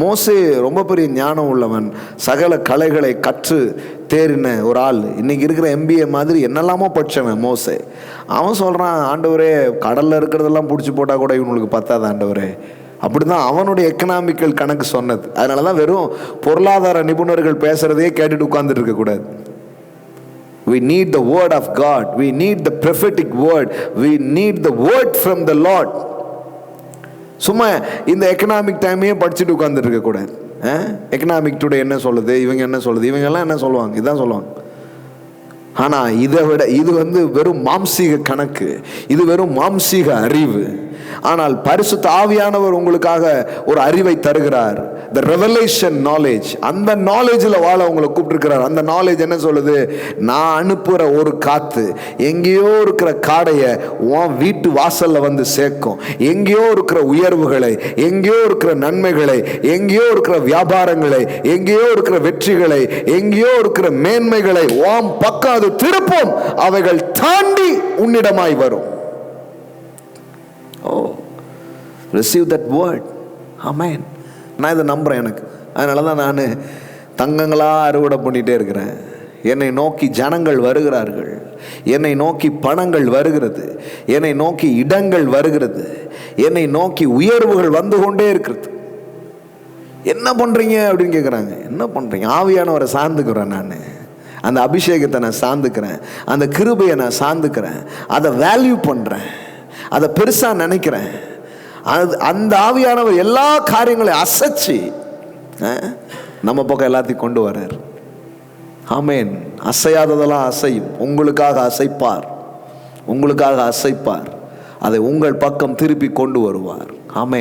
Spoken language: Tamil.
மோசே ரொம்ப பெரிய ஞானம் உள்ளவன், சகல கலைகளை கற்று தேறின ஒரு ஆள். இன்னைக்கு இருக்கிற MBA மாதிரி என்னெல்லாமோ படிச்சவன் மோசே. அவன் சொல்கிறான், ஆண்டவரே கடலில் இருக்கிறதெல்லாம் பிடிச்சி போட்டால் கூட இவங்களுக்கு பத்தாது ஆண்டவரே. அப்படி தான் அவனுடைய எக்கனாமிக்கல் கணக்கு சொன்னது. அதனால தான் வெறும் பொருளாதார நிபுணர்கள் பேசுகிறதையே கேட்டுட்டு உட்கார்ந்துட்டு இருக்கக்கூடாது. We need the word of God. We need the prophetic word. We need the word from the Lord. சும்மா இந்த எக்கனாமிக் டைமையே படிச்சுட்டு உட்கார்ந்துட்டு இருக்கக்கூடாது. எக்கனாமிக் டுடே என்ன சொல்லுது, இவங்க என்ன சொல்லுது, இவங்கெல்லாம் என்ன சொல்லுவாங்க, இதான் சொல்லுவாங்க. ஆனால் இதை விட இது வெறும் மாம்சீக கணக்கு, இது வெறும் மாம்சீக அறிவு. ஆனால் பரிசுத்த ஆவியானவர் உங்களுக்காக ஒரு அறிவை தருகிறார், the revelation knowledge. அந்த நாலேஜில் வாழ உங்களை கூப்பிட்டுருக்கிறார். அந்த நாலேஜ் என்ன சொல்லுது, நான் அனுப்புகிற ஒரு காற்று எங்கேயோ இருக்கிற காடையை உன் வீட்டு வாசலில் வந்து சேர்க்கும். எங்கேயோ இருக்கிற உயர்வுகளை, எங்கேயோ இருக்கிற நன்மைகளை, எங்கேயோ இருக்கிற வியாபாரங்களை, எங்கேயோ இருக்கிற வெற்றிகளை, எங்கேயோ இருக்கிற மேன்மைகளை உன் பக்கம் அது திருப்பும். அவைகள் தாண்டி உன்னிடமாய் வரும். Receive that word. Amen. நான் இதை நம்புகிறேன். எனக்கு அதனால தான் நான் தங்கங்களாக அறுவடை பண்ணிகிட்டே இருக்கிறேன். என்னை நோக்கி ஜனங்கள் வருகிறார்கள், என்னை நோக்கி பணங்கள் வருகிறது, என்னை நோக்கி இடங்கள் வருகிறது, என்னை நோக்கி உயர்வுகள் வந்து கொண்டே இருக்கிறது. என்ன பண்ணுறீங்க அப்படின்னு கேட்குறாங்க. என்ன பண்ணுறீங்க? ஆவியானவரை சார்ந்துக்கிறேன். நான் அந்த அபிஷேகத்தை நான் சார்ந்துக்கிறேன், அந்த கிருபையை நான் சார்ந்துக்கிறேன், அதை வேல்யூ பண்ணுறேன், அதை பெருசாக நினைக்கிறேன். அந்த ஆவியானவர் எல்லா காரியங்களையும் அசைச்சு நம்ம பக்கம் எல்லாத்தையும் கொண்டு வர்றார். ஆமென். அசையாததெல்லாம் அசையும். உங்களுக்காக அசைப்பார், உங்களுக்காக அசைப்பார். அதை உங்கள் பக்கம் திருப்பி கொண்டு வருவார். ஆமென்.